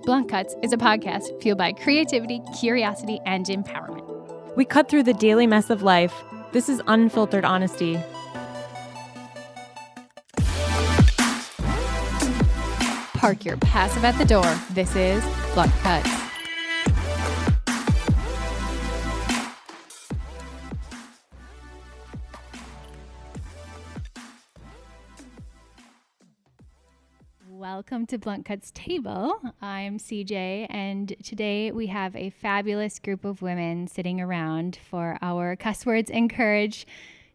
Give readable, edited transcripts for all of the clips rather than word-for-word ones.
Blunt Cuts is a podcast fueled by creativity, curiosity, and empowerment. We cut through the daily mess of life. This is unfiltered honesty. Park your passive at the door. This is Blunt Cuts. Welcome to Blunt Cuts Table. I'm CJ, and today we have a fabulous group of women sitting around for our Cuss Words and Courage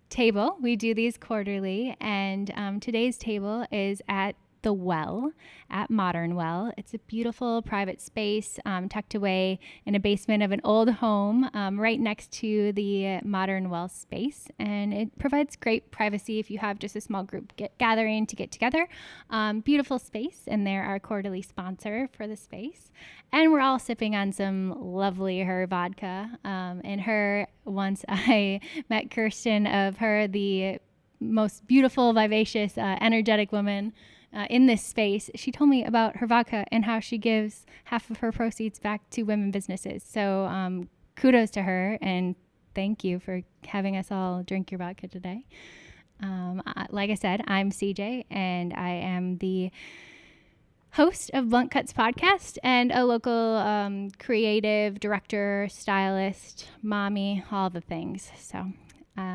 table. We do these quarterly, and today's table is at The Well at Modern Well. It's a beautiful private space tucked away in a basement of an old home right next to the Modern Well space, and it provides great privacy if you have just a small group gathering to get together. Beautiful space, and they're our quarterly sponsor for the space. And we're all sipping on some lovely her vodka. And her, once I met Kirsten of her, the most beautiful, vivacious, energetic woman in this space, she told me about her vodka and how she gives half of her proceeds back to women businesses. So kudos to her, and thank you for having us all drink your vodka today. Like I said, I'm CJ, and I am the host of Blunt Cuts podcast and a local creative director, stylist, mommy, all the things. So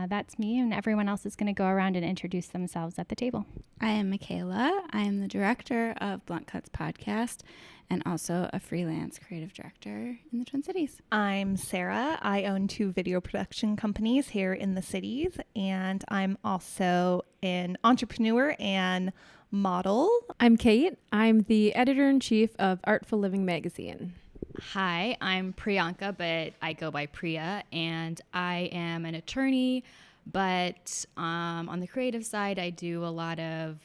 that's me, and everyone else is going to go around and introduce themselves at the table. I am Michaela. I am the director of Blunt Cuts podcast and also a freelance creative director in the Twin Cities. I'm Sarah. I own 2 video production companies here in the cities, and I'm also an entrepreneur and model. I'm Kate. I'm the editor-in-chief of Artful Living magazine. Hi, I'm Priyanka, but I go by Priya, and I am an attorney, but on the creative side, I do a lot of,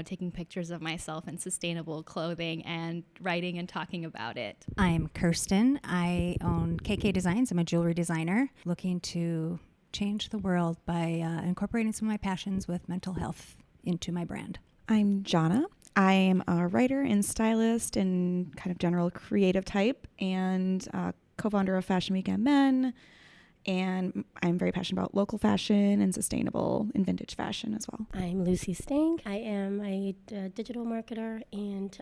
taking pictures of myself in sustainable clothing and writing and talking about it. I'm Kirsten. I own KK Designs. I'm a jewelry designer looking to change the world by incorporating some of my passions with mental health into my brand. I'm Jahna. I am a writer and stylist and kind of general creative type, and co-founder of Fashion Week and Men. And I'm very passionate about local fashion and sustainable and vintage fashion as well. I'm Lucy Stang. I am a digital marketer and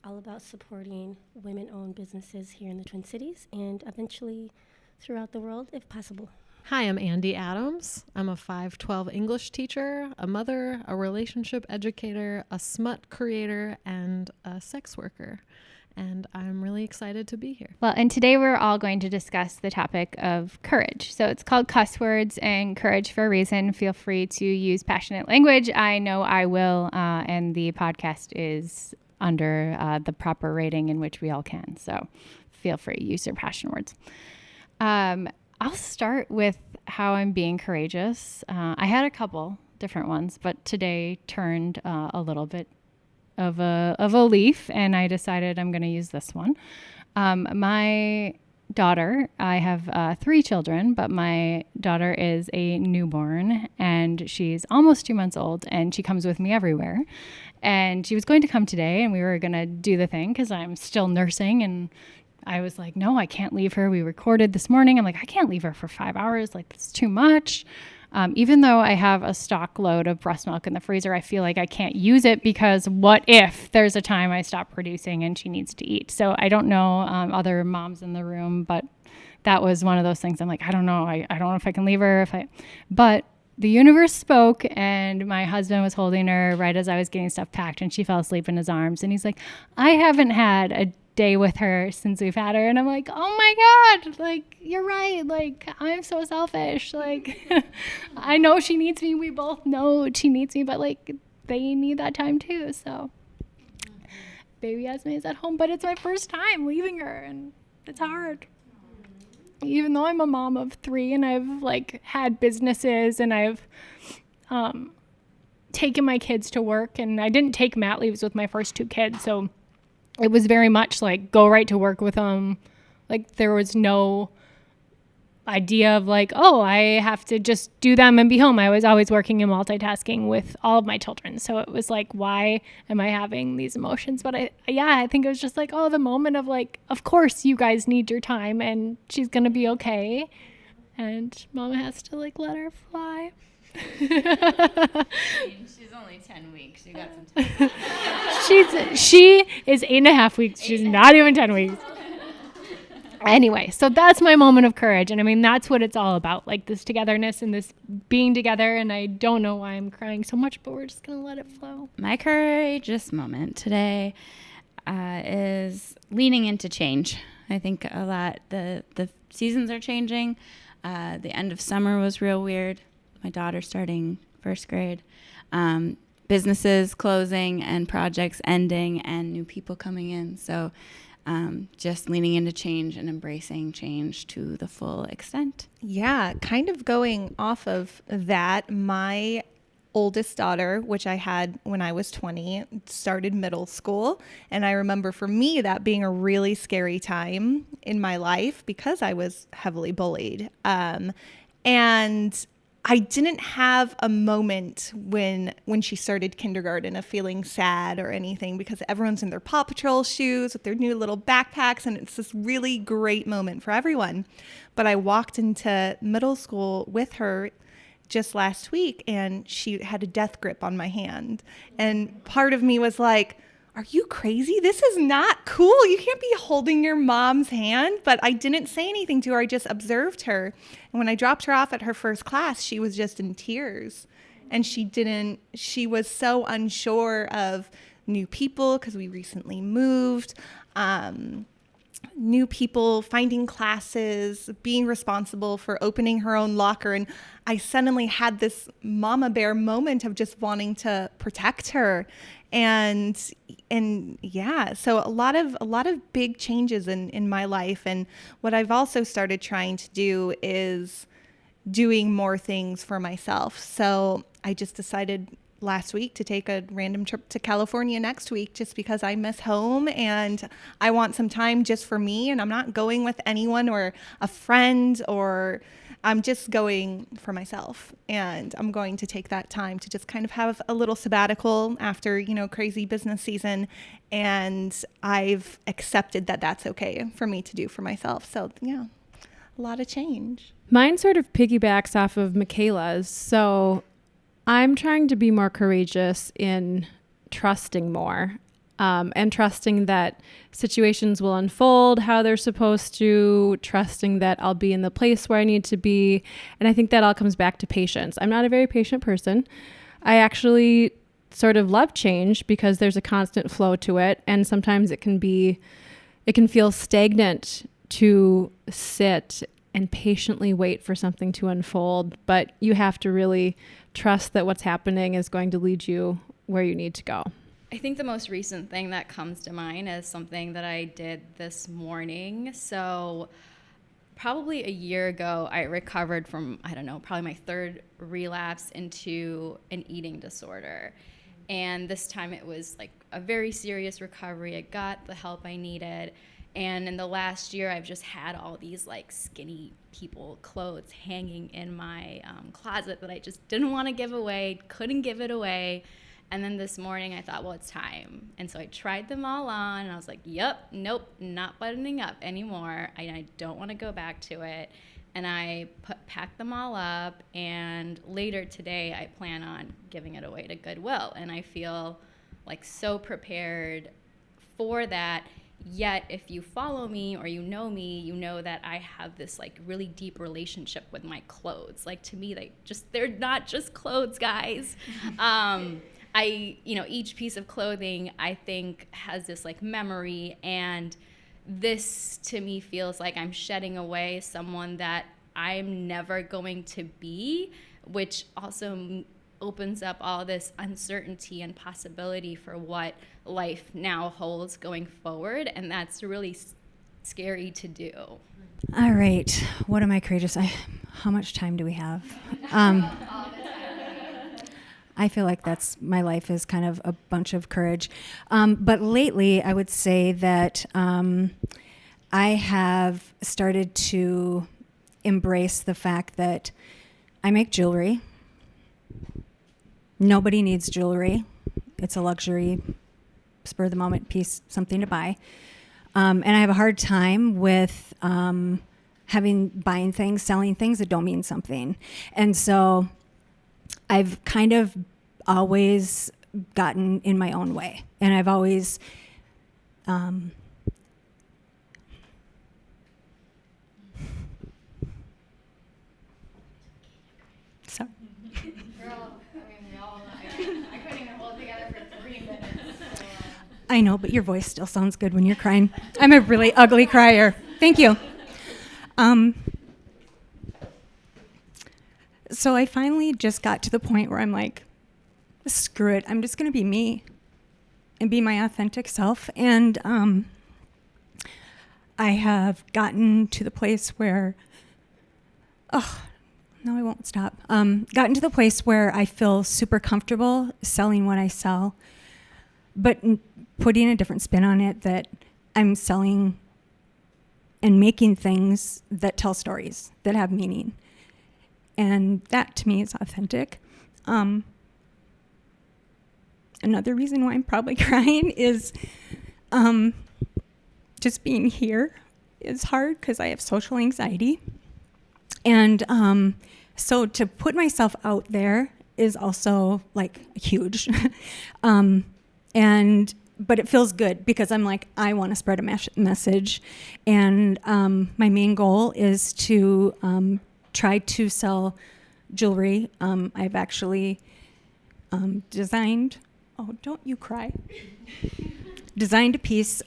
all about supporting women-owned businesses here in the Twin Cities and eventually throughout the world if possible. Hi, I'm Andy Adams. I'm a 512 English teacher, a mother, a relationship educator, a smut creator, and a sex worker. And I'm really excited to be here. Well, and today we're all going to discuss the topic of courage. So it's called Cuss Words and Courage for a reason. Feel free to use passionate language. I know I will, and the podcast is under the proper rating in which we all can. So feel free to use your passion words. I'll start with how I'm being courageous. I had a couple different ones, but today turned a little bit of a leaf, and I decided I'm going to use this one. My daughter, I have 3 children, but my daughter is a newborn, and she's almost 2 months old, and she comes with me everywhere. And she was going to come today, and we were going to do the thing because I'm still nursing, and I was like, no, I can't leave her. We recorded this morning. I'm like, I can't leave her for 5 hours. Like, that's too much. Even though I have a stock load of breast milk in the freezer, I feel like I can't use it because what if there's a time I stop producing and she needs to eat? So I don't know other moms in the room, but that was one of those things. I'm like, I don't know. I don't know if I can leave her. But the universe spoke, and my husband was holding her right as I was getting stuff packed, and she fell asleep in his arms. And he's like, I haven't had a day with her since we've had her. And I'm like, oh my God, like, you're right. Like, I'm so selfish. Like, I know she needs me. We both know she needs me, but like, they need that time too. So baby Esme is at home, but it's my first time leaving her, and it's hard. Even though I'm a mom of 3 and I've like had businesses and I've taken my kids to work, and I didn't take mat leaves with my first 2 kids. So it was very much like go right to work with them. Like, there was no idea of like, oh, I have to just do them and be home. I was always working and multitasking with all of my children. So it was like, why am I having these emotions? But I think it was just like, oh, the moment of like, of course you guys need your time and she's going to be okay. And mama has to like let her fly. She's only 10 weeks. You got some time. She is 8.5 weeks. She's not even 10 weeks. Anyway, so that's my moment of courage. And I mean, that's what it's all about, like this togetherness and this being together. And I don't know why I'm crying so much, but we're just going to let it flow. My courageous moment today is leaning into change. I think a lot, the seasons are changing. The end of summer was real weird. My daughter starting first grade. Businesses closing and projects ending and new people coming in. So just leaning into change and embracing change to the full extent. Yeah, kind of going off of that, my oldest daughter, which I had when I was 20, started middle school. And I remember for me that being a really scary time in my life because I was heavily bullied. And I didn't have a moment when she started kindergarten of feeling sad or anything because everyone's in their Paw Patrol shoes with their new little backpacks, and it's this really great moment for everyone. But I walked into middle school with her just last week, and she had a death grip on my hand. And part of me was like, are you crazy? This is not cool. You can't be holding your mom's hand. But I didn't say anything to her. I just observed her. And when I dropped her off at her first class, she was just in tears. And she was so unsure of new people because we recently moved, new people, finding classes, being responsible for opening her own locker. And I suddenly had this mama bear moment of just wanting to protect her. And yeah, so a lot of big changes in my life. And what I've also started trying to do is doing more things for myself. So I just decided last week to take a random trip to California next week just because I miss home and I want some time just for me, and I'm not going with anyone or a friend, or I'm just going for myself, and I'm going to take that time to just kind of have a little sabbatical after, crazy business season. And I've accepted that that's okay for me to do for myself. So yeah, a lot of change. Mine sort of piggybacks off of Michaela's. So I'm trying to be more courageous in trusting more, and trusting that situations will unfold how they're supposed to, trusting that I'll be in the place where I need to be. And I think that all comes back to patience. I'm not a very patient person. I actually sort of love change because there's a constant flow to it. And sometimes it can feel stagnant to sit and patiently wait for something to unfold. But you have to really trust that what's happening is going to lead you where you need to go. I think the most recent thing that comes to mind is something that I did this morning. So probably a year ago, I recovered from, probably my third relapse into an eating disorder. And this time it was like a very serious recovery. I got the help I needed. And in the last year, I've just had all these like skinny people clothes hanging in my closet that I just didn't want to give away, couldn't give it away. And then this morning I thought, well, it's time. And so I tried them all on and I was like, nope, not buttoning up anymore. I don't want to go back to it. And I packed them all up, and later today I plan on giving it away to Goodwill. And I feel like so prepared for that. Yet if you follow me or you know that I have this like really deep relationship with my clothes. Like to me, they're not just clothes, guys. Each piece of clothing I think has this like memory, and this to me feels like I'm shedding away someone that I'm never going to be, which also opens up all this uncertainty and possibility for what life now holds going forward, and that's really scary to do. All right, what am I courageous? How much time do we have? I feel like my life is kind of a bunch of courage. But lately, I would say that I have started to embrace the fact that I make jewelry. Nobody needs jewelry. It's a luxury, spur of the moment piece, something to buy. And I have a hard time with buying things, selling things that don't mean something. And so I've kind of always gotten in my own way. And I've always so I couldn't even hold it together for 3 minutes. So, I know, but your voice still sounds good when you're crying. I'm a really ugly crier. Thank you. So I finally just got to the point where I'm like, screw it. I'm just going to be me and be my authentic self. And I have gotten to the place where, no, I won't stop. Gotten to the place where I feel super comfortable selling what I sell, but putting a different spin on it, that I'm selling and making things that tell stories, that have meaning. And that to me is authentic. Another reason why I'm probably crying is just being here is hard because I have social anxiety. And so to put myself out there is also like huge. But it feels good because I'm like, I want to spread a message. And my main goal is to try to sell jewelry. I've actually designed, don't you cry, designed a piece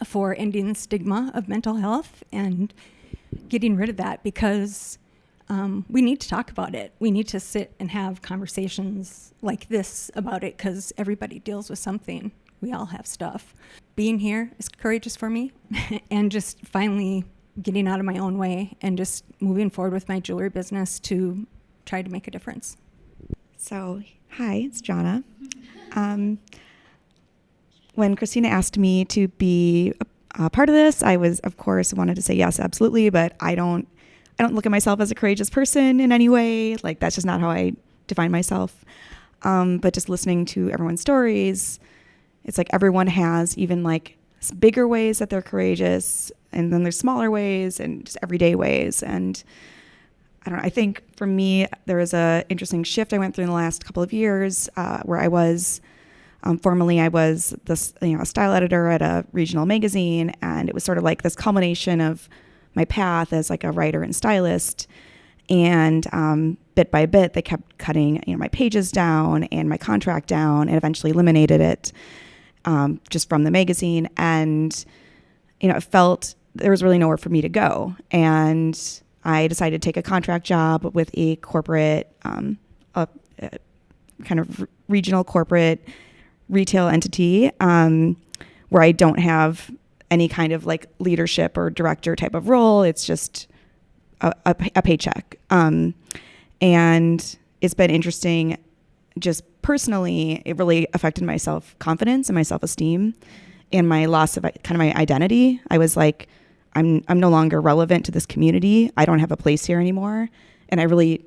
for ending the stigma of mental health and getting rid of that, because we need to talk about it. We need to sit and have conversations like this about it, because everybody deals with something. We all have stuff. Being here is courageous for me, and just finally getting out of my own way and just moving forward with my jewelry business to try to make a difference. So, hi, it's Jahna. When Christina asked me to be a part of this, I was, of course, wanted to say yes, absolutely, but I don't look at myself as a courageous person in any way. Like, that's just not how I define myself. But just listening to everyone's stories, it's like everyone has even like bigger ways that they're courageous, and then there's smaller ways and just everyday ways. And I don't know, I think for me, there was a interesting shift I went through in the last couple of years where I was, formerly I was a style editor at a regional magazine, and it was sort of like this culmination of my path as like a writer and stylist. And bit by bit, they kept cutting my pages down and my contract down, and eventually eliminated it just from the magazine. And it felt there was really nowhere for me to go. And I decided to take a contract job with a corporate, a kind of regional corporate retail entity where I don't have any kind of like leadership or director type of role. It's just a paycheck. And it's been interesting just personally. It really affected my self-confidence and my self-esteem and my loss of kind of my identity. I was like, I'm no longer relevant to this community. I don't have a place here anymore. And I really,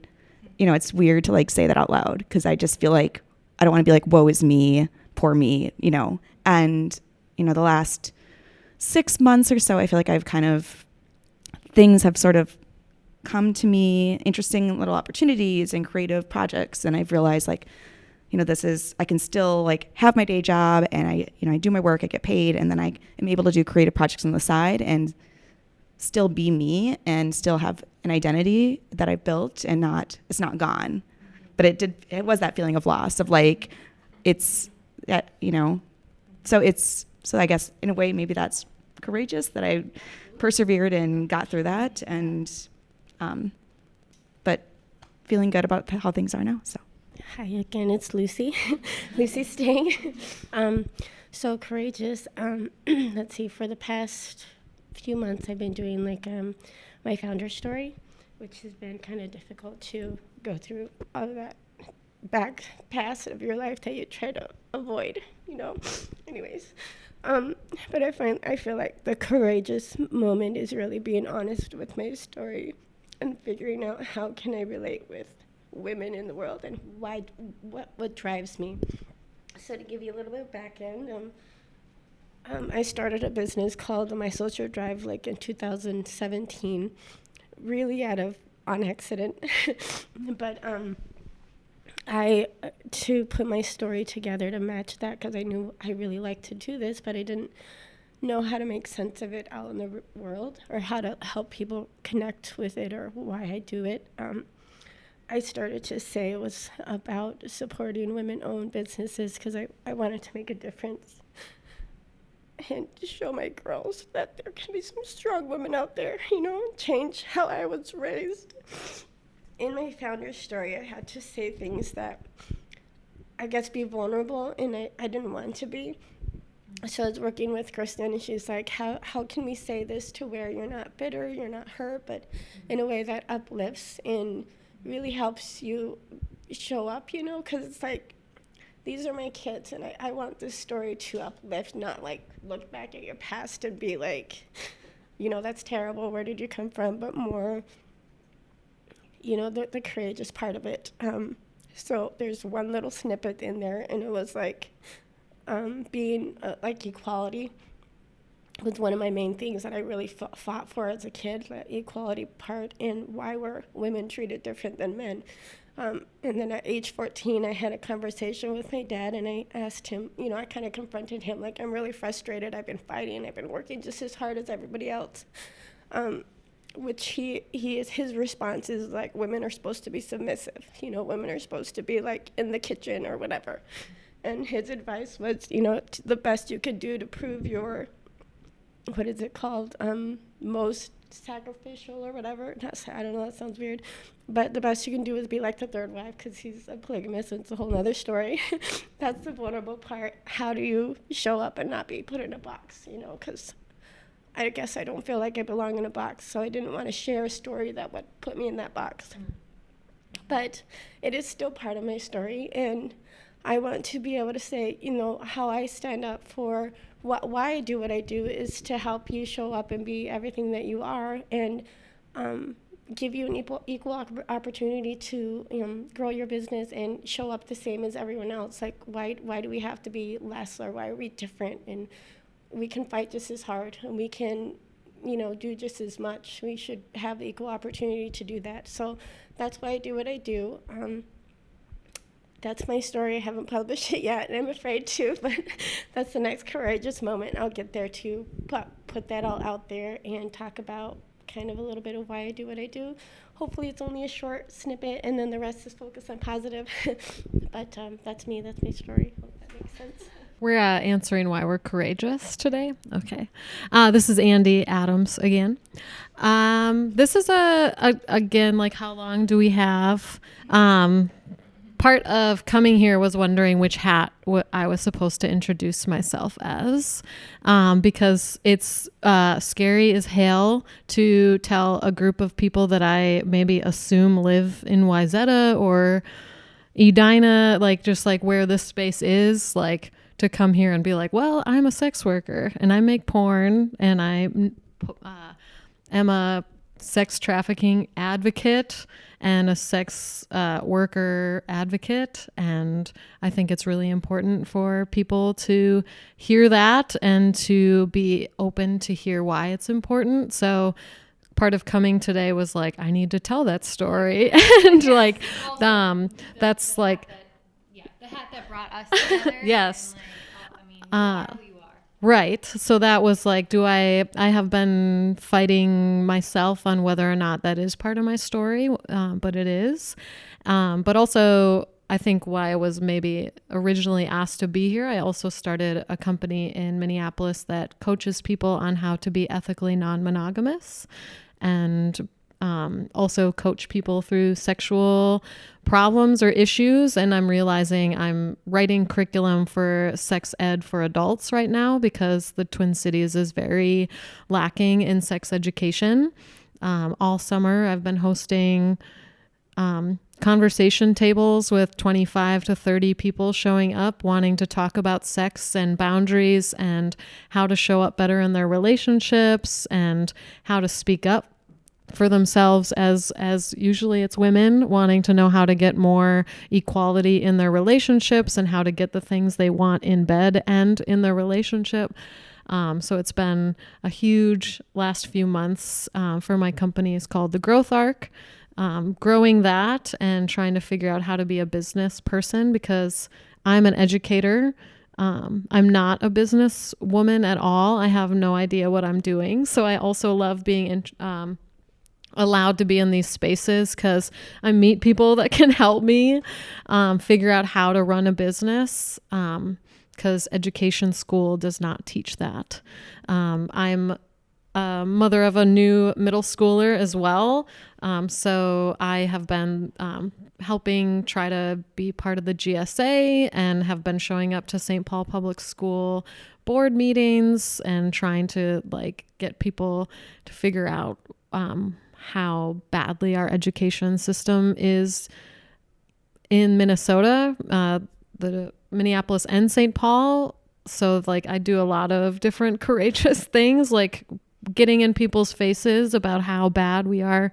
it's weird to like say that out loud, because I just feel like I don't want to be like, woe is me, poor me, And, the last 6 months or so, I feel like things have sort of come to me, interesting little opportunities and creative projects. And I've realized like, I can still like have my day job, and I do my work, I get paid, and then I am able to do creative projects on the side and still be me and still have an identity that I built, and it's not gone. But it was that feeling of loss of like, it's that, so I guess in a way, maybe that's courageous that I persevered and got through that. And, but feeling good about how things are now. So. Hi again, it's Lucy. Lucy Sting. So courageous. Let's see, for the past few months I've been doing like my founder story, which has been kind of difficult to go through all of that back past of your life that you try to avoid, Anyways. But I feel like the courageous moment is really being honest with my story and figuring out how can I relate with women in the world and what drives me. So to give you a little bit of back end, I started a business called My Social Drive like in 2017, really on accident. But to put my story together to match that, because I knew I really liked to do this, but I didn't know how to make sense of it out in the world or how to help people connect with it or why I do it. I started to say it was about supporting women-owned businesses because I wanted to make a difference and to show my girls that there can be some strong women out there, change how I was raised. In my founder story, I had to say things that, I guess, be vulnerable, and I didn't want to be. So I was working with Christina, and she's like, how can we say this to where you're not bitter, you're not hurt, but in a way that uplifts and really helps you show up, because it's like, these are my kids, and I want this story to uplift, not like look back at your past and be like, that's terrible, where did you come from, but more, the courageous part of it. So there's one little snippet in there, and it was like being like equality was one of my main things that I really fought for as a kid, that equality part, and why were women treated different than men. And then at age 14, I had a conversation with my dad, and I asked him, I kind of confronted him, like, I'm really frustrated. I've been fighting. I've been working just as hard as everybody else. Which his response is like, women are supposed to be submissive. Women are supposed to be like in the kitchen or whatever. And his advice was, the best you could do to prove your, what is it called, most sacrificial or whatever. I don't know, that sounds weird. But the best you can do is be like the third wife, because he's a polygamist, and it's a whole other story. That's the vulnerable part. How do you show up and not be put in a box, because I guess I don't feel like I belong in a box, so I didn't want to share a story that would put me in that box. But it is still part of my story, and I want to be able to say, how I stand up for why I do what I do is to help you show up and be everything that you are, and give you an equal opportunity to grow your business and show up the same as everyone else. Like, why do we have to be less, or why are we different? And we can fight just as hard, and we can, do just as much. We should have equal opportunity to do that. So that's why I do what I do. That's my story. I haven't published it yet, and I'm afraid to, but that's the next courageous moment. I'll get there to put that all out there and talk about kind of a little bit of why I do what I do. Hopefully it's only a short snippet, and then the rest is focused on positive. But that's me. That's my story. Hope that makes sense. We're answering why we're courageous today. Okay. This is Andy Adams again. This is again, like, how long do we have? Part of coming here was wondering which hat I was supposed to introduce myself as, because it's scary as hell to tell a group of people that I maybe assume live in Wayzata or Edina, like just like where this space is, like to come here and be like, well, I'm a sex worker and I make porn and I am a sex trafficking advocate and a sex worker advocate. And I think it's really important for people to hear that and to be open to hear why it's important. So part of coming today was like, I need to tell that story. And like, that's like, the hat that brought us together. Yes. We are who you are. Right. So that was like, I have been fighting myself on whether or not that is part of my story, but it is. But also, I think why I was maybe originally asked to be here, I also started a company in Minneapolis that coaches people on how to be ethically non-monogamous, and also coach people through sexual problems or issues. And I'm realizing I'm writing curriculum for sex ed for adults right now because the Twin Cities is very lacking in sex education. All summer I've been hosting conversation tables with 25 to 30 people showing up wanting to talk about sex and boundaries and how to show up better in their relationships and how to speak up for themselves as usually it's women wanting to know how to get more equality in their relationships and how to get the things they want in bed and in their relationship. So it's been a huge last few months for my company. It's called The Growth Arc. Growing that and trying to figure out how to be a business person because I'm an educator. I'm not a business woman at all. I have no idea what I'm doing. So I also love being allowed to be in these spaces because I meet people that can help me figure out how to run a business because education school does not teach that. I'm a mother of a new middle schooler as well. So I have been helping try to be part of the GSA and have been showing up to St. Paul Public School board meetings and trying to get people to figure out how badly our education system is in Minnesota, the Minneapolis and St. Paul. So I do a lot of different courageous things, like getting in people's faces about how bad we are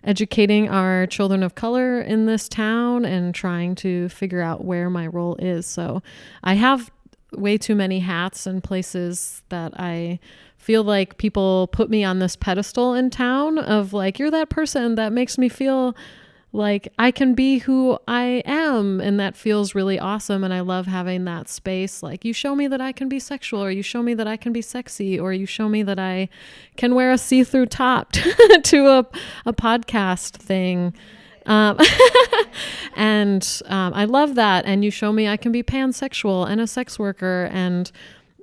educating our children of color in this town and trying to figure out where my role is. So I have way too many hats and places that I feel like people put me on this pedestal in town of you're that person that makes me feel like I can be who I am. And that feels really awesome. And I love having that space. You show me that I can be sexual, or you show me that I can be sexy, or you show me that I can wear a see-through top to a podcast thing. And I love that. And you show me I can be pansexual and a sex worker. And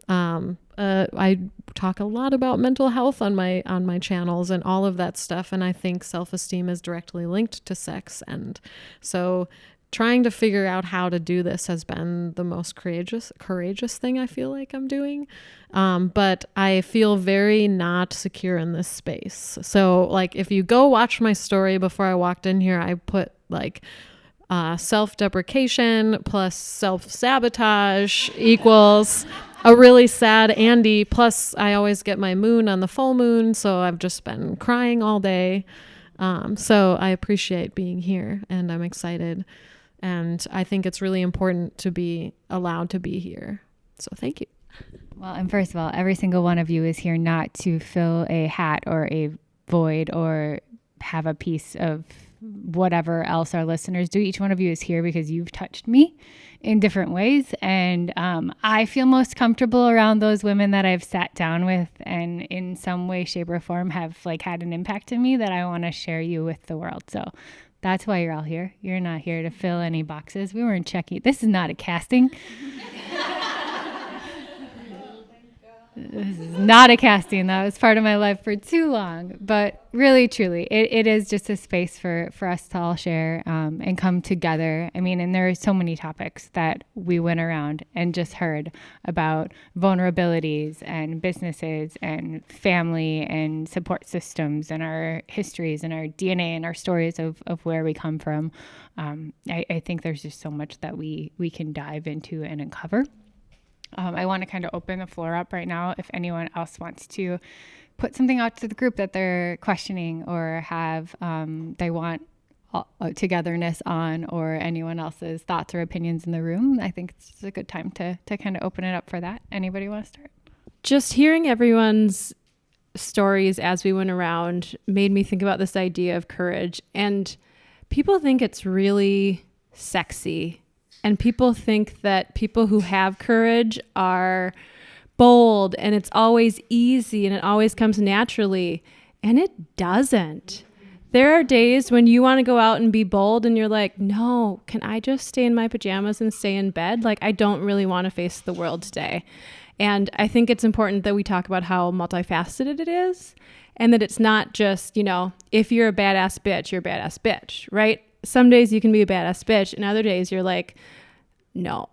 I talk a lot about mental health on my channels and all of that stuff. And I think self-esteem is directly linked to sex. And so trying to figure out how to do this has been the most courageous thing I feel like I'm doing. But I feel very not secure in this space. So if you go watch my story before I walked in here, I put self-deprecation plus self-sabotage equals a really sad Andy. Plus I always get my moon on the full moon. So I've just been crying all day. So I appreciate being here and I'm excited. And I think it's really important to be allowed to be here. So thank you. Well, and first of all, every single one of you is here not to fill a hat or a void or have a piece of whatever else our listeners do. Each one of you is here because you've touched me in different ways. And I feel most comfortable around those women that I've sat down with and in some way, shape, or form have had an impact on me that I want to share you with the world. So that's why you're all here. You're not here to fill any boxes. We weren't checking. This is not a casting. This is not a casting. That was part of my life for too long. But really, truly, it is just a space for us to all share and come together. I mean, and there are so many topics that we went around and just heard about vulnerabilities and businesses and family and support systems and our histories and our DNA and our stories of where we come from. I think there's just so much that we can dive into and uncover. I want to kind of open the floor up right now if anyone else wants to put something out to the group that they're questioning or have they want togetherness on, or anyone else's thoughts or opinions in the room. I think it's just a good time to kind of open it up for that. Anybody want to start? Just hearing everyone's stories as we went around made me think about this idea of courage. And people think it's really sexy. And people think that people who have courage are bold and it's always easy and it always comes naturally. And it doesn't. There are days when you want to go out and be bold and you're like, no, can I just stay in my pajamas and stay in bed? I don't really want to face the world today. And I think it's important that we talk about how multifaceted it is and that it's not just, if you're a badass bitch, you're a badass bitch, right? Some days you can be a badass bitch and other days you're like, no,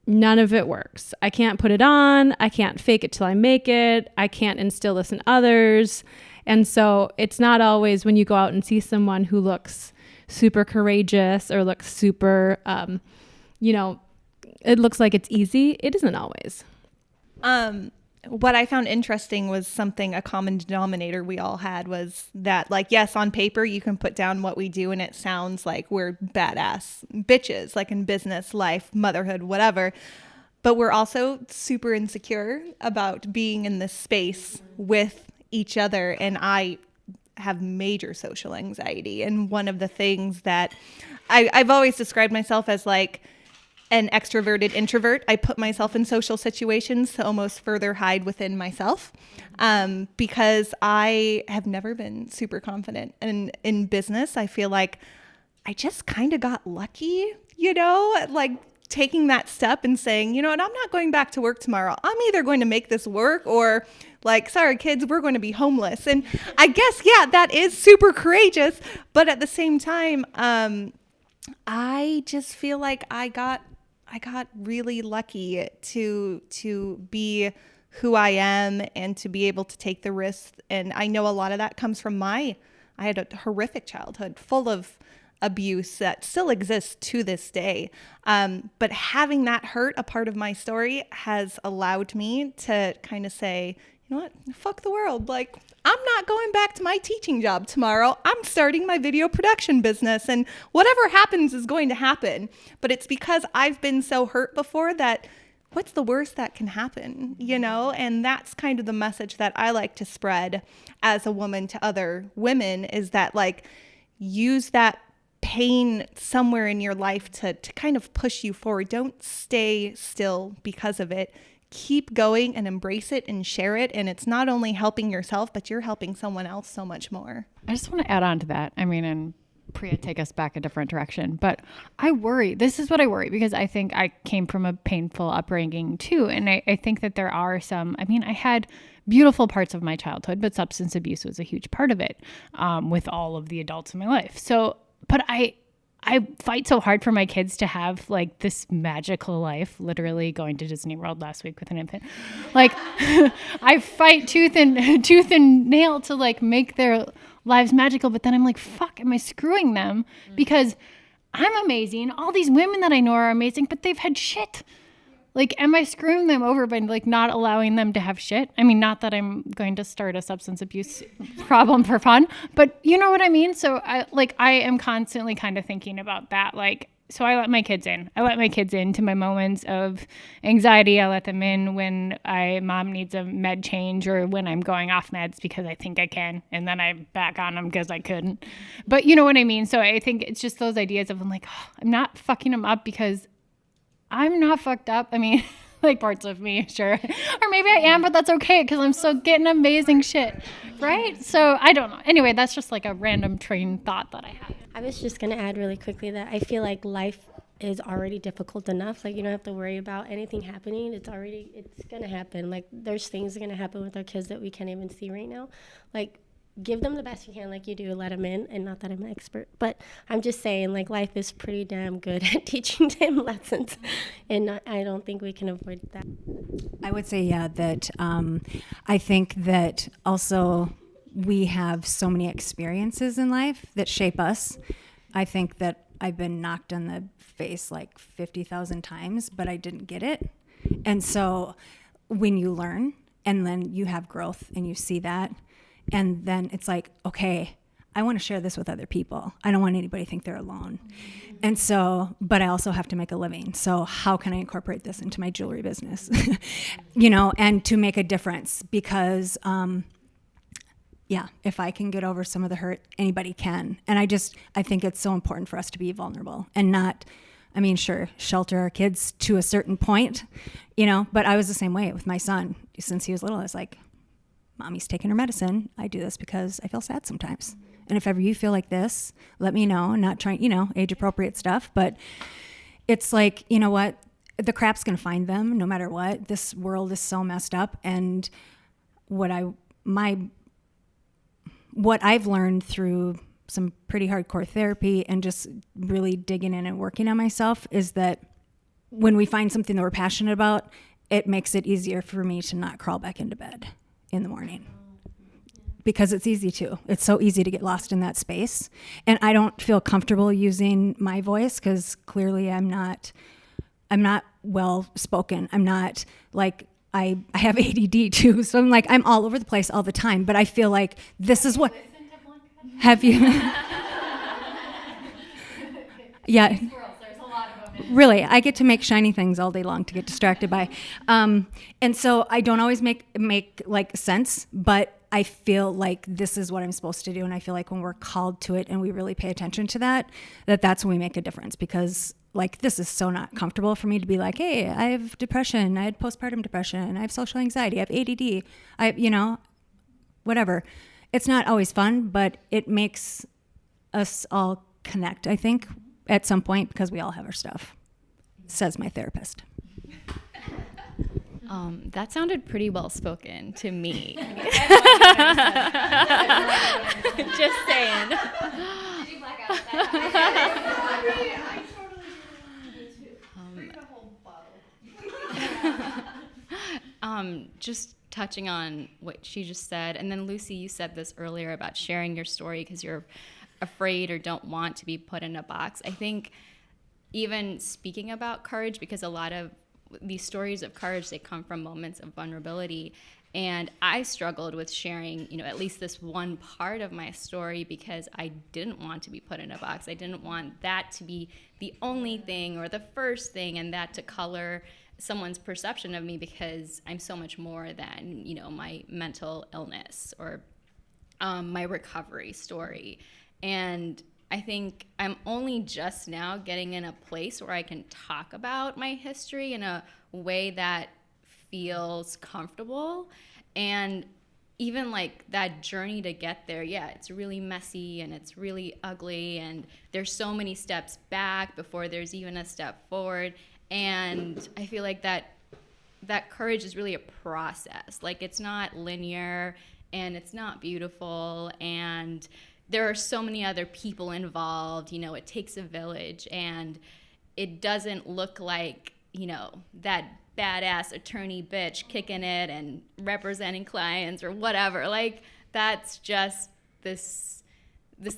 none of it works. I can't put it on. I can't fake it till I make it. I can't instill this in others. And so it's not always when you go out and see someone who looks super courageous or looks super, it looks like it's easy. It isn't always. What I found interesting was a common denominator we all had was that, like, yes, on paper you can put down what we do and it sounds like we're badass bitches, like in business, life, motherhood, whatever. But we're also super insecure about being in this space with each other. And I have major social anxiety. And one of the things that I've always described myself as like an extroverted introvert. I put myself in social situations to almost further hide within myself, because I have never been super confident. And in business, I feel like I just kind of got lucky, like taking that step and saying, you know what, I'm not going back to work tomorrow. I'm either going to make this work or like, sorry, kids, we're going to be homeless. And I guess, yeah, that is super courageous. But at the same time, I just feel like I got really lucky to be who I am and to be able to take the risk. And I know a lot of that comes from I had a horrific childhood full of abuse that still exists to this day. But having that hurt a part of my story has allowed me to kind of say, you know what, fuck the world. Like, I'm not going back to my teaching job tomorrow. I'm starting my video production business, and whatever happens is going to happen. But it's because I've been so hurt before that what's the worst that can happen, And that's kind of the message that I like to spread as a woman to other women, is that, like, use that pain somewhere in your life to kind of push you forward. Don't stay still because of it. Keep going and embrace it and share it. And it's not only helping yourself, but you're helping someone else so much more. I just want to add on to that. I mean, and Priya, take us back a different direction. But I worry. This is what I worry, because I think I came from a painful upbringing too. And I think that there are I had beautiful parts of my childhood, but substance abuse was a huge part of it, with all of the adults in my life. So, but I fight so hard for my kids to have like this magical life, literally going to Disney World last week with an infant. Like I fight tooth and nail to like make their lives magical. But then I'm like, fuck, am I screwing them? Because I'm amazing. All these women that I know are amazing, but they've had shit. Like, am I screwing them over by like not allowing them to have shit? I mean, not that I'm going to start a substance abuse problem for fun, but you know what I mean? So I am constantly kind of thinking about that. Like, so I let my kids in. I let my kids into my moments of anxiety. I let them in when mom needs a med change, or when I'm going off meds because I think I can, and then I back on them because I couldn't. But you know what I mean? So I think it's just those ideas of, I'm like, oh, I'm not fucking them up because I'm not fucked up. I mean, like parts of me, sure. Or maybe I am, but that's okay because I'm still getting amazing shit, right? So I don't know. Anyway, that's just like a random train thought that I had. I was just going to add really quickly that I feel like life is already difficult enough. Like, you don't have to worry about anything happening. It's going to happen. Like, there's things going to happen with our kids that we can't even see right now. Like, give them the best you can, like you do, let them in. And not that I'm an expert, but I'm just saying, like, life is pretty damn good at teaching them lessons. And I don't think we can avoid that. I would say, yeah, that I think that also we have so many experiences in life that shape us. I think that I've been knocked on the face like 50,000 times, but I didn't get it. And so when you learn and then you have growth and you see that, and then it's like, okay, I want to share this with other people. I don't want anybody to think they're alone. And so, but I also have to make a living. So how can I incorporate this into my jewelry business? And to make a difference, because, if I can get over some of the hurt, anybody can. And I think it's so important for us to be vulnerable and not, sure, shelter our kids to a certain point, but I was the same way with my son. Since he was little, I was like, Mommy's taking her medicine. I do this because I feel sad sometimes. And if ever you feel like this, let me know. I'm not trying, age appropriate stuff, but it's like, you know what? The crap's going to find them no matter what. This world is so messed up. And what I've learned through some pretty hardcore therapy and just really digging in and working on myself is that when we find something that we're passionate about, it makes it easier for me to not crawl back into bed in the morning. because it's easy to. It's so easy to get lost in that space. And I don't feel comfortable using my voice because clearly I'm not well spoken. I'm not like, I have ADD too. So I'm like, I'm all over the place all the time, but I feel like this is what, have you? Yeah. Really, I get to make shiny things all day long to get distracted by. And so I don't always make like sense, but I feel like this is what I'm supposed to do. And I feel like when we're called to it and we really pay attention to that's when we make a difference, because like, this is so not comfortable for me to be like, hey, I have depression. I had postpartum depression. I have social anxiety. I have ADD. Whatever. It's not always fun, but it makes us all connect, I think, at some point, because we all have our stuff, says my therapist. That sounded pretty well spoken to me. Just saying. Just touching on what she just said, and then Lucy, you said this earlier about sharing your story because you're afraid or don't want to be put in a box. I think even speaking about courage, because a lot of these stories of courage, they come from moments of vulnerability. And I struggled with sharing, at least this one part of my story because I didn't want to be put in a box. I didn't want that to be the only thing or the first thing, and that to color someone's perception of me, because I'm so much more than, my mental illness or my recovery story. And I think I'm only just now getting in a place where I can talk about my history in a way that feels comfortable. And even like that journey to get there, yeah, it's really messy and it's really ugly, and there's so many steps back before there's even a step forward. And I feel like that courage is really a process. Like, it's not linear and it's not beautiful, and there are so many other people involved. It takes a village, and it doesn't look like, that badass attorney bitch kicking it and representing clients or whatever. Like, that's just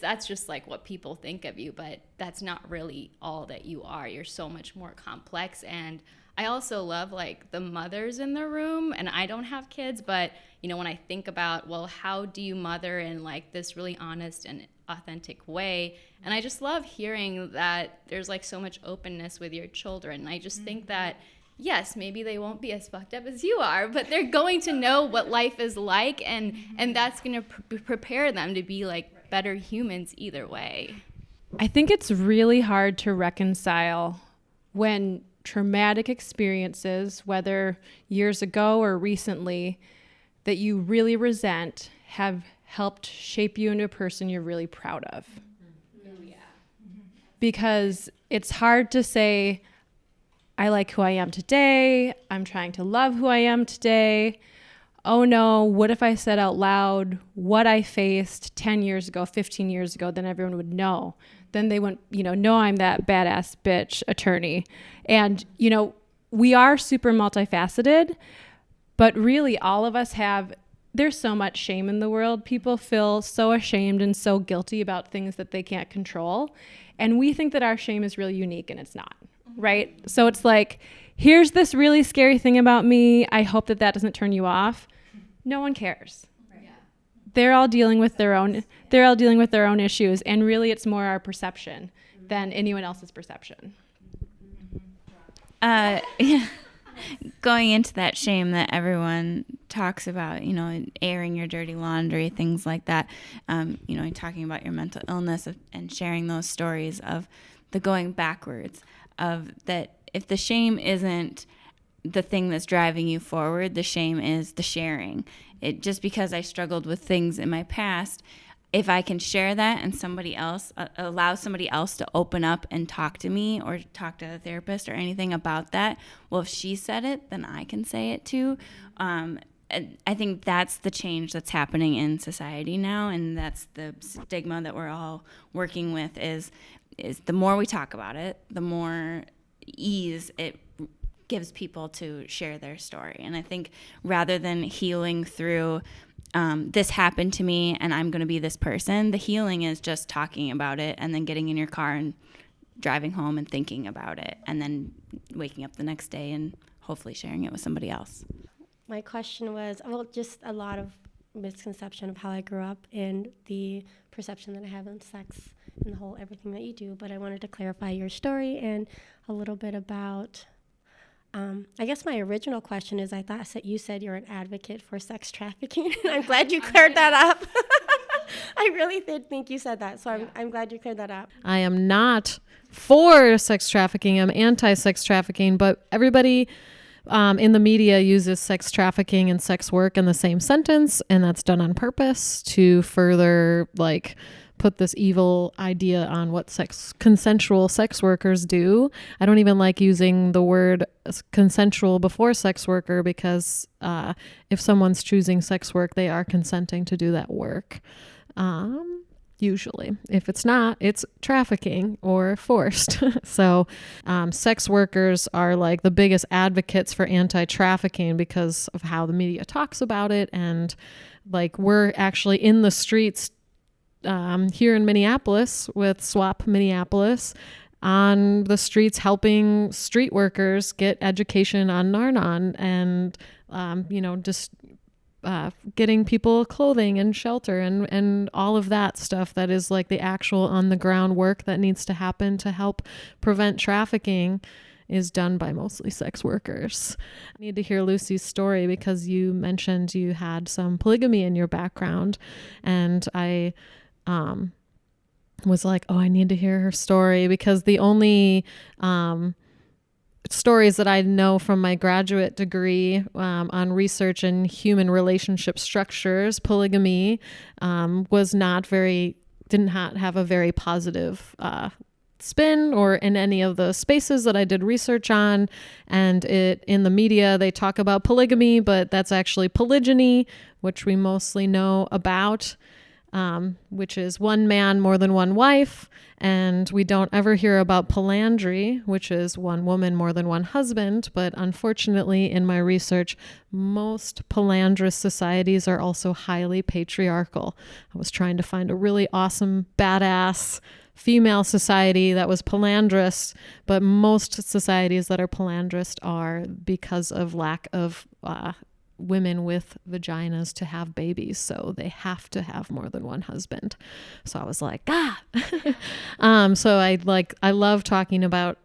that's just like what people think of you, but that's not really all that you are. You're so much more complex. And I also love like the mothers in the room, and I don't have kids, but when I think about, well, how do you mother in like this really honest and authentic way? And I just love hearing that there's like so much openness with your children. And I just think that, yes, maybe they won't be as fucked up as you are, but they're going to know what life is like, and that's going to prepare them to be like better humans either way. I think it's really hard to reconcile when traumatic experiences, whether years ago or recently, that you really resent have helped shape you into a person you're really proud of. Yeah. Because it's hard to say, I like who I am today. I'm trying to love who I am today. Oh no, what if I said out loud what I faced 10 years ago, 15 years ago, then everyone would know. Then they wouldn't, know I'm that badass bitch attorney. And, we are super multifaceted, but really all of us there's so much shame in the world. People feel so ashamed and so guilty about things that they can't control. And we think that our shame is really unique, and it's not. Right? So it's like, here's this really scary thing about me. I hope that doesn't turn you off. No one cares. Right. Yeah. They're all dealing with their own issues, and really it's more our perception than anyone else's perception. Yeah. Going into that shame that everyone talks about, airing your dirty laundry, things like that, talking about your mental illness and sharing those stories of the going backwards, of that if the shame isn't the thing that's driving you forward, the shame is the sharing. It just because I struggled with things in my past, if I can share that and somebody else allow somebody else to open up and talk to me or talk to a therapist or anything about that, well, if she said it, then I can say it too. I think that's the change that's happening in society now, and that's the stigma that we're all working with is the more we talk about it, the more ease it gives people to share their story. And I think rather than healing through this happened to me and I'm going to be this person. The healing is just talking about it and then getting in your car and driving home and thinking about it and then waking up the next day and hopefully sharing it with somebody else. My question was, well, just a lot of misconception of how I grew up and the perception that I have on sex and the whole everything that you do. But I wanted to clarify your story and a little bit about, I guess my original question is, I thought you said you're an advocate for sex trafficking. And I'm glad you cleared that up. I really did think you said that. So I'm glad you cleared that up. I am not for sex trafficking. I'm anti-sex trafficking, but everybody in the media uses sex trafficking and sex work in the same sentence, and that's done on purpose to further like put this evil idea on what consensual sex workers do. I don't even like using the word consensual before sex worker because if someone's choosing sex work, they are consenting to do that work. Usually. If it's not, it's trafficking or forced. So sex workers are like the biggest advocates for anti-trafficking because of how the media talks about it. And like we're actually in the streets here in Minneapolis with Swap Minneapolis, on the streets helping street workers get education on Narnon and, just getting people clothing and shelter and all of that stuff that is like the actual on the ground work that needs to happen to help prevent trafficking is done by mostly sex workers. I need to hear Lucy's story because you mentioned you had some polygamy in your background, and I was like, oh, I need to hear her story because the only stories that I know from my graduate degree on research in human relationship structures, polygamy didn't have a very positive spin or in any of the spaces that I did research on. And in the media, they talk about polygamy, but that's actually polygyny, which we mostly know about, which is one man, more than one wife. And we don't ever hear about polyandry, which is one woman, more than one husband. But unfortunately, in my research, most polyandrous societies are also highly patriarchal. I was trying to find a really awesome, badass female society that was polyandrous, but most societies that are polyandrous are because of lack of women with vaginas to have babies, so they have to have more than one husband. So I was like, so I love talking about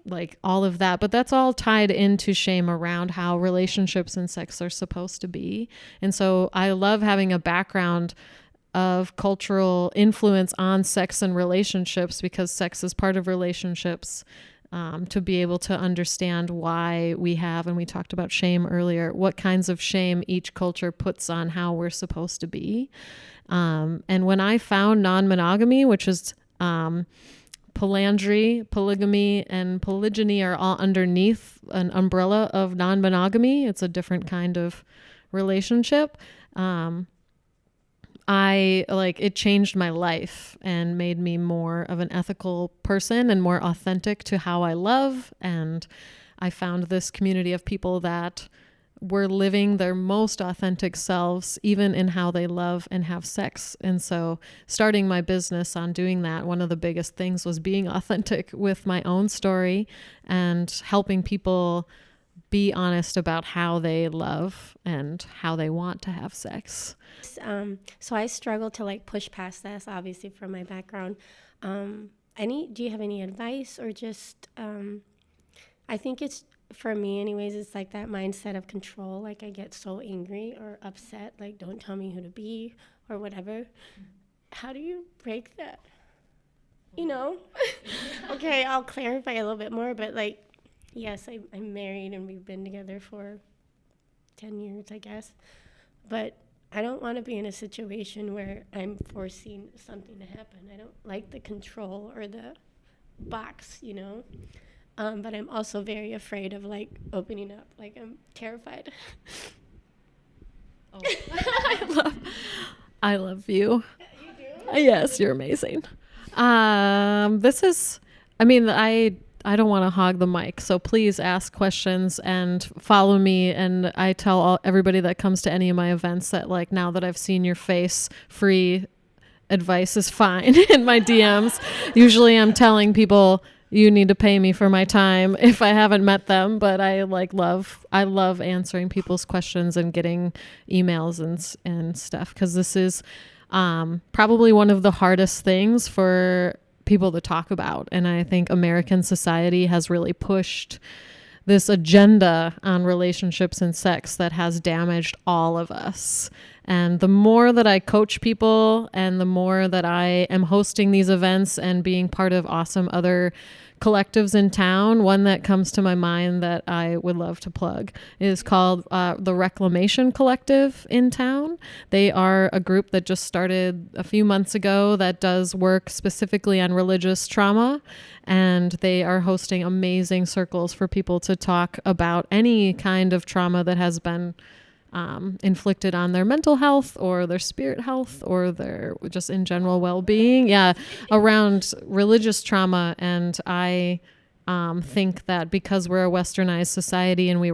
like all of that, but that's all tied into shame around how relationships and sex are supposed to be. And so I love having a background of cultural influence on sex and relationships because sex is part of relationships. To be able to understand why we have, and we talked about shame earlier, what kinds of shame each culture puts on how we're supposed to be. And when I found non-monogamy, which is polyandry, polygamy, and polygyny are all underneath an umbrella of non-monogamy, it's a different kind of relationship. It changed my life and made me more of an ethical person and more authentic to how I love. And I found this community of people that were living their most authentic selves, even in how they love and have sex. And so starting my business on doing that, one of the biggest things was being authentic with my own story and helping people be honest about how they love and how they want to have sex. So I struggle to like push past this, obviously from my background. Do you have any advice or just, I think it's, for me anyways, it's like that mindset of control. Like I get so angry or upset, like don't tell me who to be or whatever. How do you break that? Okay, I'll clarify a little bit more, but like, yes, I'm married and we've been together for 10 years, I guess. But I don't want to be in a situation where I'm forcing something to happen. I don't like the control or the box, But I'm also very afraid of like opening up. Like I'm terrified. Oh. I love you. I Yes, you're amazing. I I don't want to hog the mic. So please ask questions and follow me. And I tell everybody that comes to any of my events that, like, now that I've seen your face, free advice is fine in my DMs. Usually I'm telling people, you need to pay me for my time if I haven't met them, but I love answering people's questions and getting emails and stuff, because this is probably one of the hardest things for people to talk about. And I think American society has really pushed this agenda on relationships and sex that has damaged all of us. And the more that I coach people and the more that I am hosting these events and being part of awesome other collectives in town, one that comes to my mind that I would love to plug is called the Reclamation Collective in town. They are a group that just started a few months ago that does work specifically on religious trauma. And they are hosting amazing circles for people to talk about any kind of trauma that has been inflicted on their mental health or their spirit health or their just in general well-being. Yeah, around religious trauma. And I think that because we're a westernized society and we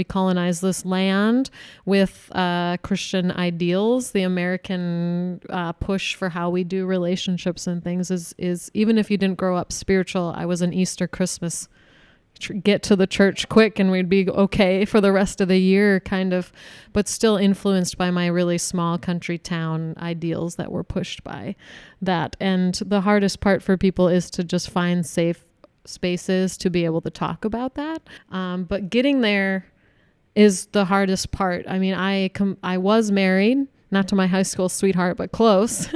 colonized this land with Christian ideals, the American push for how we do relationships and things is even if you didn't grow up spiritual. I was an Easter, Christmas, get to the church quick and we'd be okay for the rest of the year, kind of, but still influenced by my really small country town ideals that were pushed by that. And the hardest part for people is to just find safe spaces to be able to talk about that. But getting there is the hardest part. I mean, I was married, not to my high school sweetheart, but close.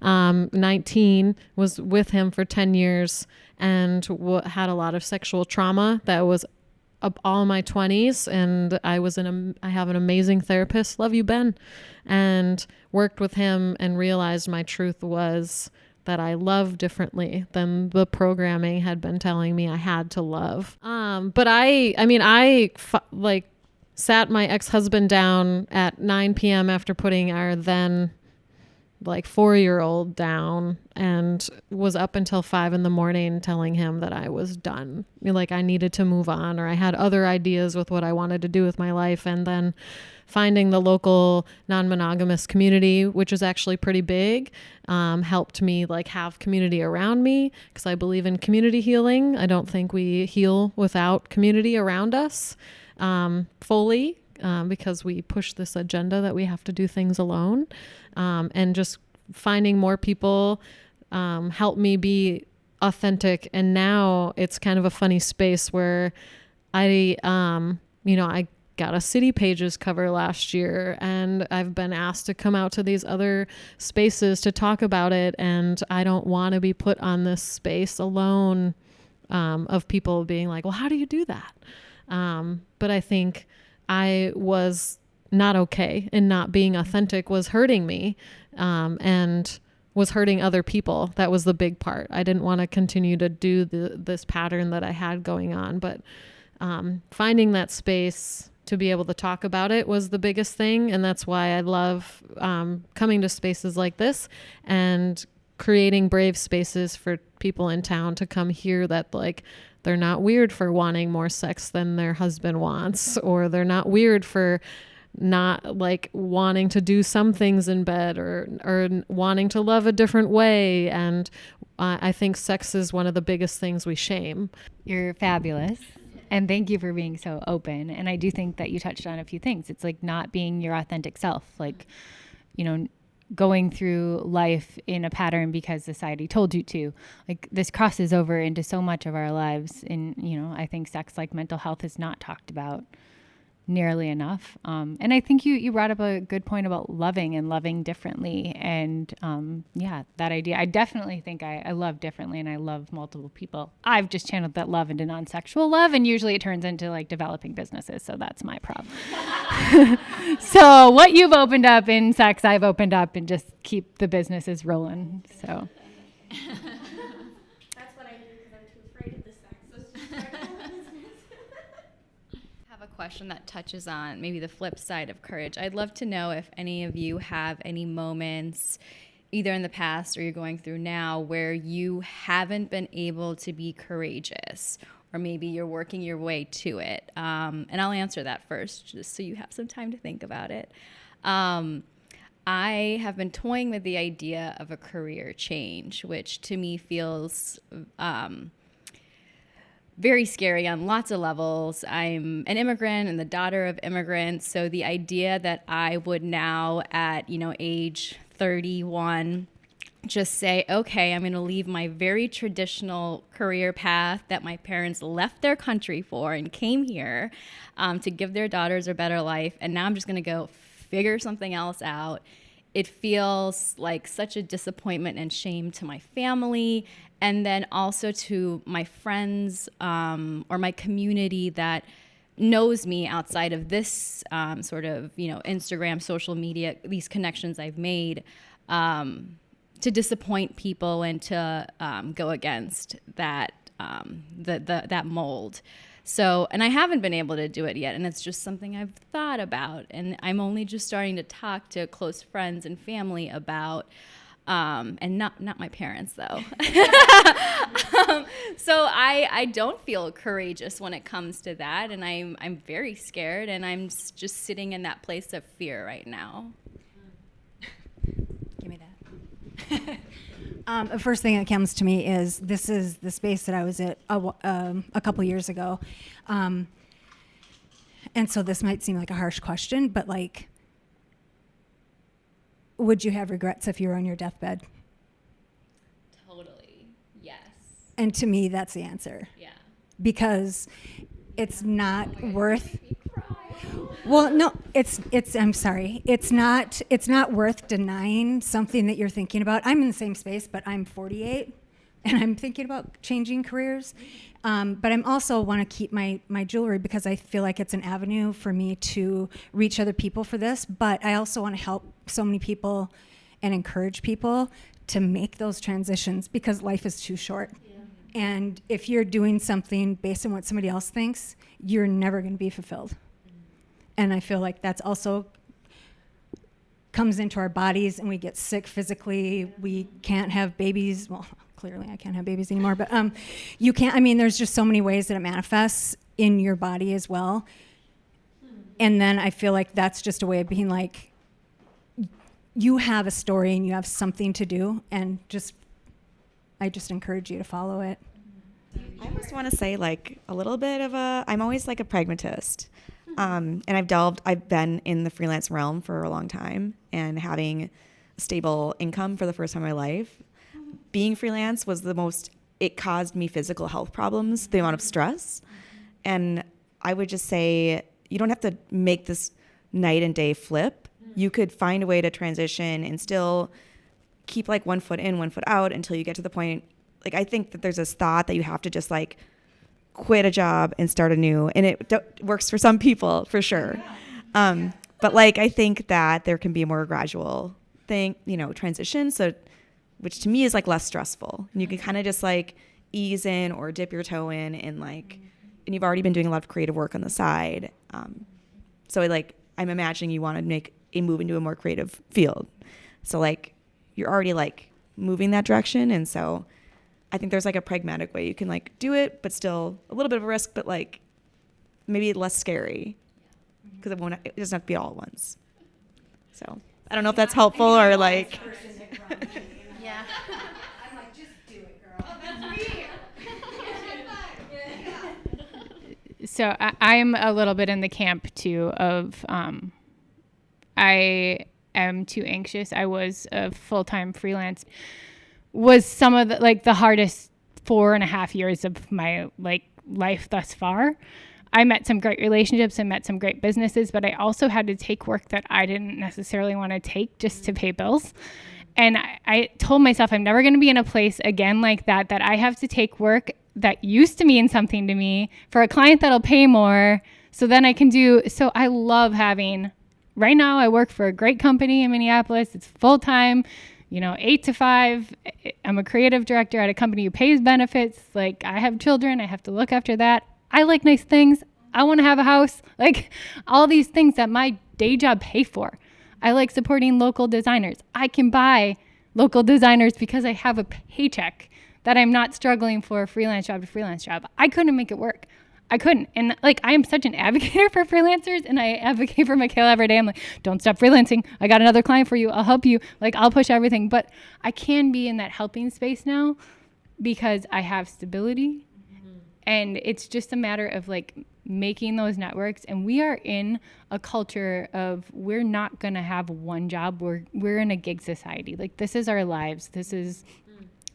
19, was with him for 10 years and had a lot of sexual trauma that was all my 20s. And I have an amazing therapist, love you, Ben, and worked with him and realized my truth was that I love differently than the programming had been telling me I had to love. But I sat my ex-husband down at 9 p.m. after putting our then 4-year-old down, and was up until 5 a.m. telling him that I was done. I needed to move on, or I had other ideas with what I wanted to do with my life. And then finding the local non-monogamous community, which is actually pretty big, helped me have community around me, because I believe in community healing. I don't think we heal without community around us fully, because we push this agenda that we have to do things alone. And just finding more people helped me be authentic. And now it's kind of a funny space where I got a City Pages cover last year, and I've been asked to come out to these other spaces to talk about it. And I don't want to be put on this space alone of people being like, well, how do you do that? But I think I was not okay, and not being authentic was hurting me, and was hurting other people. That was the big part. I didn't want to continue to do this pattern that I had going on, but finding that space to be able to talk about it was the biggest thing. And that's why I love coming to spaces like this and creating brave spaces for people in town to come hear that they're not weird for wanting more sex than their husband wants, or they're not weird for not wanting to do some things in bed, or wanting to love a different way. And I think sex is one of the biggest things we shame. You're fabulous. And thank you for being so open. And I do think that you touched on a few things. It's not being your authentic self, going through life in a pattern because society told you to. This crosses over into so much of our lives. And, I think sex, like mental health, is not talked about nearly enough. And I think you brought up a good point about loving and loving differently. And that idea, I definitely think I love differently, and I love multiple people. I've just channeled that love into non-sexual love, and usually it turns into developing businesses. So that's my problem. So what you've opened up in sex, I've opened up, and just keep the businesses rolling. So That's what I do, because I'm too afraid of the sex. So just start my business. Question that touches on maybe the flip side of courage. I'd love to know if any of you have any moments either in the past or you're going through now where you haven't been able to be courageous, or maybe you're working your way to it? And I'll answer that first, just so you have some time to think about it. I have been toying with the idea of a career change, which to me feels very scary on lots of levels. I'm an immigrant and the daughter of immigrants, so the idea that I would now at, age 31 just say, okay, I'm going to leave my very traditional career path that my parents left their country for and came here to give their daughters a better life, and now I'm just going to go figure something else out. It feels like such a disappointment and shame to my family, and then also to my friends or my community that knows me outside of this sort of, Instagram, social media, these connections I've made, to disappoint people and to go against that that mold. So, and I haven't been able to do it yet, and it's just something I've thought about, and I'm only just starting to talk to close friends and family about, and not my parents though. So I don't feel courageous when it comes to that, and I'm very scared, and I'm just sitting in that place of fear right now. Give me that. The first thing that comes to me is this is the space that I was at a couple years ago. And so this might seem like a harsh question, but would you have regrets if you were on your deathbed? Totally, yes. And to me, that's the answer. Yeah. Because it's not worth... Well, no, I'm sorry. It's not worth denying something that you're thinking about. I'm in the same space, but I'm 48 and I'm thinking about changing careers. But I'm also want to keep my jewelry because I feel like it's an avenue for me to reach other people for this. But I also want to help so many people and encourage people to make those transitions because life is too short. Yeah. And if you're doing something based on what somebody else thinks, you're never going to be fulfilled. And I feel like that's also comes into our bodies and we get sick physically. We can't have babies. Well, clearly I can't have babies anymore, but you can't, there's just so many ways that it manifests in your body as well. And then I feel like that's just a way of being like, you have a story and you have something to do, and I just encourage you to follow it. I just want to say I'm always like a pragmatist. And I've been in the freelance realm for a long time, and having a stable income for the first time in my life. Being freelance it caused me physical health problems, the amount of stress. And I would just say, you don't have to make this night and day flip. You could find a way to transition and still keep one foot in, 1 foot out until you get to the point. I think that there's this thought that you have to just quit a job and start anew, and it works for some people for sure. But I think that there can be a more gradual thing, transition. So, which to me is less stressful, and you can kind of just ease in or dip your toe in, and and you've already been doing a lot of creative work on the side. So I'm imagining you want to make a move into a more creative field. So you're already moving that direction, and so I think there's a pragmatic way you can do it, but still a little bit of a risk, but maybe less scary because it doesn't have to be all at once. So I don't know if that's helpful or Yeah. I'm just do it, girl. Oh, that's me. So I'm a little bit in the camp too of I am too anxious. I was a full-time freelance. Was some of the hardest 4.5 years of my life thus far. I met some great relationships and met some great businesses, but I also had to take work that I didn't necessarily want to take just to pay bills. And I told myself I'm never going to be in a place again like that I have to take work that used to mean something to me for a client that'll pay more, so then I can so I love having, right now I work for a great company in Minneapolis. It's full-time, 8 to 5. I'm a creative director at a company who pays benefits. I have children. I have to look after that. I like nice things. I want to have a house. All these things that my day job pay for. I like supporting local designers. I can buy local designers because I have a paycheck that I'm not struggling for a freelance job to freelance job. I couldn't make it work. I couldn't. And like, I am such an advocate for freelancers, and I advocate for Michaela every day. I'm like, don't stop freelancing. I got another client for you. I'll help you. Like, I'll push everything. But I can be in that helping space now because I have stability. And it's just a matter of like making those networks. And we are in a culture of, we're not going to have one job. We're in a gig society. Like, this is our lives. This is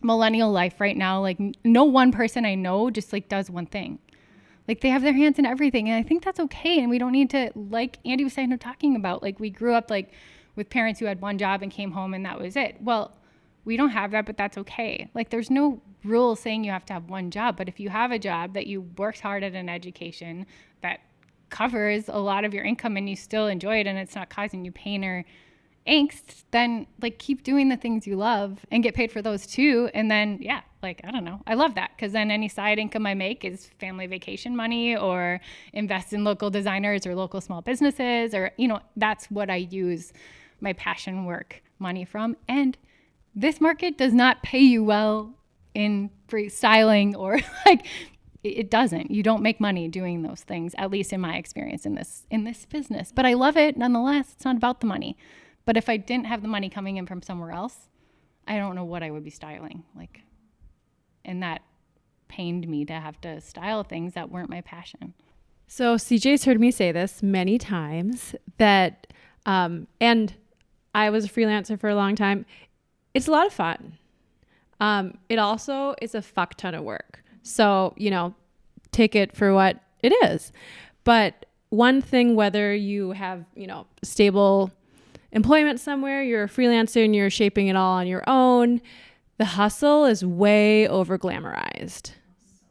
millennial life right now. Like, no one person I know just like does one thing. Like, they have their hands in everything. And I think that's okay. And we don't need to, like Andy was saying, talking about, like, we grew up like with parents who had one job and came home and that was it. Well, we don't have that, but that's okay. Like, there's no rule saying you have to have one job, but if you have a job that you worked hard at, an education that covers a lot of your income and you still enjoy it and it's not causing you pain or angst, then like keep doing the things you love and get paid for those too. And then, yeah, like, I don't know. I love that, because then any side income I make is family vacation money, or invest in local designers or local small businesses, or, you know, that's what I use my passion work money from. And this market does not pay you well in freestyling, or like, it doesn't. You don't make money doing those things, at least in my experience in this business. But I love it nonetheless. It's not about the money. But if I didn't have the money coming in from somewhere else, I don't know what I would be styling. Like, and that pained me to have to style things that weren't my passion. So CJ's heard me say this many times that, and I was a freelancer for a long time. It's a lot of fun. It also is a fuck ton of work. So, you know, take it for what it is. But one thing, whether you have, you know, stable employment somewhere, you're a freelancer and you're shaping it all on your own, the hustle is way over glamorized.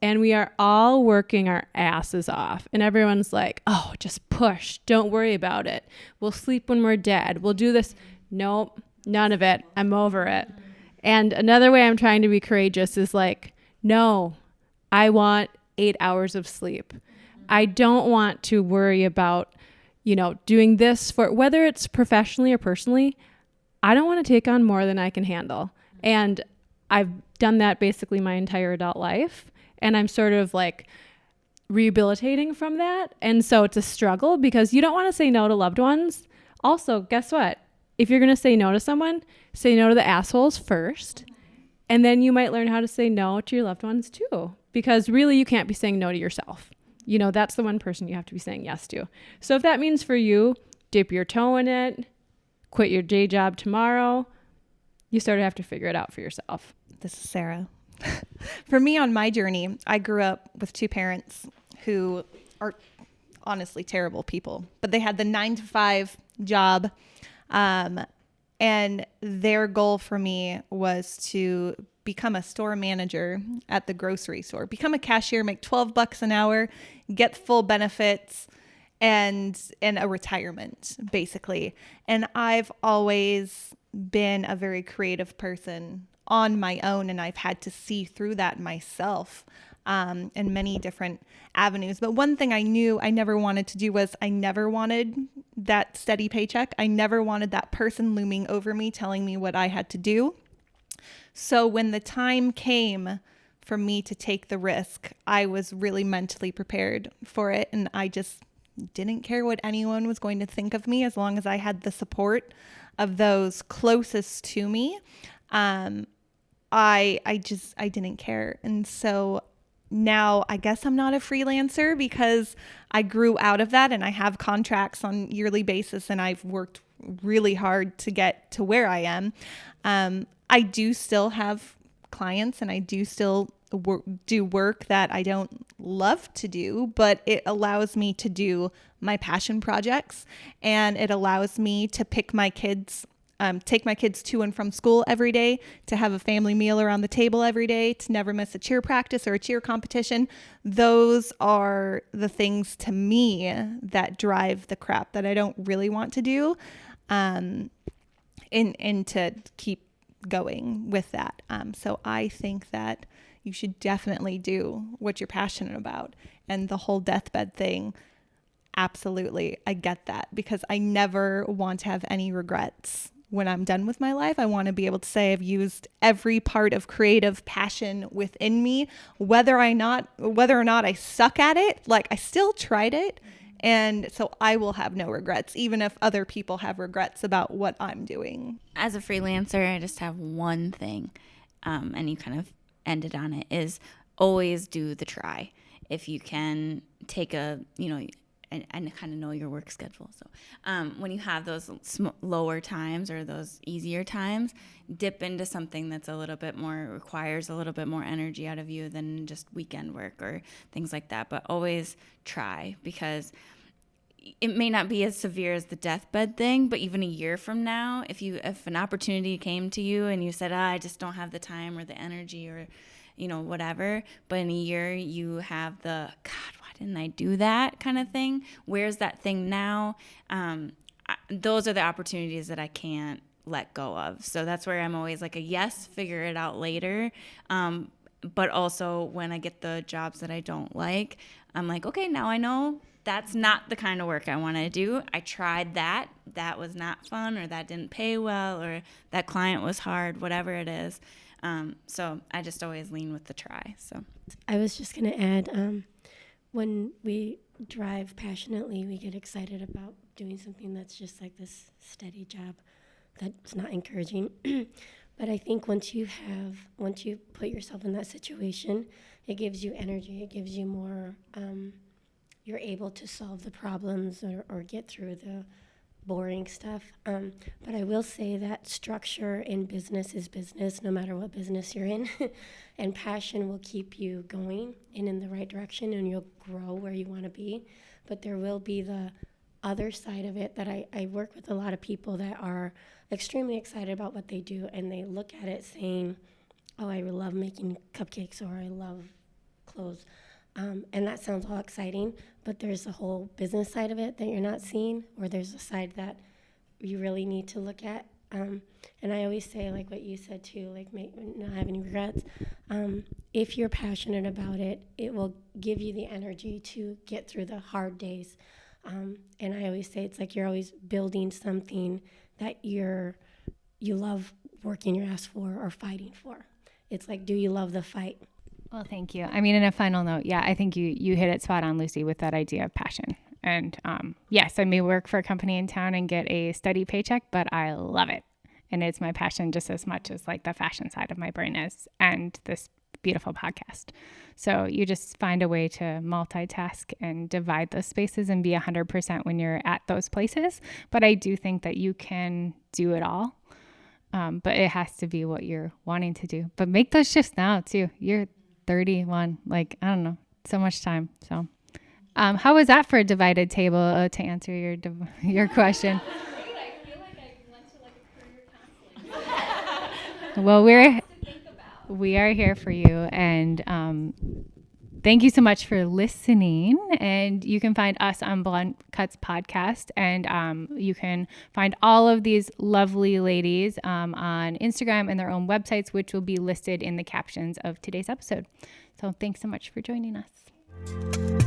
And we are all working our asses off. And everyone's like, oh, just push. Don't worry about it. We'll sleep when we're dead. We'll do this. Nope, none of it. I'm over it. And another way I'm trying to be courageous is like, no, I want 8 hours of sleep. I don't want to worry about, you know, doing this for, whether it's professionally or personally. I don't want to take on more than I can handle. And I've done that basically my entire adult life. And I'm sort of like rehabilitating from that. And so it's a struggle, because you don't want to say no to loved ones. Also, guess what? If you're going to say no to someone, say no to the assholes first. And then you might learn how to say no to your loved ones too. Because really, you can't be saying no to yourself. You know, that's the one person you have to be saying yes to. So if that means for you, dip your toe in it, quit your day job tomorrow, you sort of have to figure it out for yourself. This is Sarah. For me, on my journey, I grew up with two parents who are honestly terrible people, but they had the 9-to-5 job. And their goal for me was to become a store manager at the grocery store, become a cashier, make $12 an hour, get full benefits, and a retirement, basically. And I've always been a very creative person on my own, and I've had to see through that myself in many different avenues. But one thing I knew I never wanted to do was I never wanted that steady paycheck. I never wanted that person looming over me telling me what I had to do. So when the time came for me to take the risk, I was really mentally prepared for it. And I just didn't care what anyone was going to think of me, as long as I had the support of those closest to me. I didn't care. And so now I guess I'm not a freelancer, because I grew out of that and I have contracts on yearly basis, and I've worked really hard to get to where I am. I do still have clients, and I do still do work that I don't love to do, but it allows me to do my passion projects, and it allows me to pick my kids, take my kids to and from school every day, to have a family meal around the table every day, to never miss a cheer practice or a cheer competition. Those are the things to me that drive the crap that I don't really want to do, and to keep going with that. So I think that you should definitely do what you're passionate about. And the whole deathbed thing, absolutely, I get that, because I never want to have any regrets when I'm done with my life, I want to be able to say I've used every part of creative passion within me, whether or not I suck at it, like I still tried it. And so I will have no regrets, even if other people have regrets about what I'm doing. As a freelancer, I just have one thing, and you kind of ended on it, is always do the try. If you can take and kind of know your work schedule. So when you have those lower times or those easier times, dip into something that's requires a little bit more energy out of you than just weekend work or things like that. But always try, because it may not be as severe as the deathbed thing, but even a year from now, if an opportunity came to you and you said, I just don't have the time or the energy or, whatever, but in a year you have the, God, why didn't I do that kind of thing? Where's that thing now? Those are the opportunities that I can't let go of. So that's where I'm always like yes, figure it out later. But also when I get the jobs that I don't like, I'm like, okay, now I know that's not the kind of work I want to do. I tried that. That was not fun, or that didn't pay well, or that client was hard, whatever it is. So I just always lean with the try. So I was just going to add, when we drive passionately, we get excited about doing something that's just like this steady job that's not encouraging. But I think once you put yourself in that situation, it gives you energy. It gives you more, you're able to solve the problems or get through the boring stuff. But I will say that structure in business is business, no matter what business you're in. And passion will keep you going and in the right direction, and you'll grow where you want to be. But there will be the other side of it that I work with a lot of people that are extremely excited about what they do, and they look at it saying, oh, I love making cupcakes, or I love clothes. And that sounds all exciting, but there's a whole business side of it that you're not seeing, or there's a side that you really need to look at. And I always say, like what you said too, like not have any regrets. If you're passionate about it, it will give you the energy to get through the hard days. And I always say it's like you're always building something that you love working your ass for or fighting for. It's like, do you love the fight? Well, thank you. I mean, in a final note, yeah, I think you hit it spot on, Lucy, with that idea of passion. And yes, I may work for a company in town and get a steady paycheck, but I love it. And it's my passion just as much as like the fashion side of my brain is, and this beautiful podcast. So you just find a way to multitask and divide those spaces and be 100% when you're at those places. But I do think that you can do it all. But it has to be what you're wanting to do. But make those shifts now too. You're 31, like, I don't know, so much time. So how was that for a divided table to answer your question? I feel like I went to like a career counseling. Well, we are here for you, and thank you so much for listening. And you can find us on Blunt Cuts Podcast, and you can find all of these lovely ladies on Instagram and their own websites, which will be listed in the captions of today's episode. So thanks so much for joining us.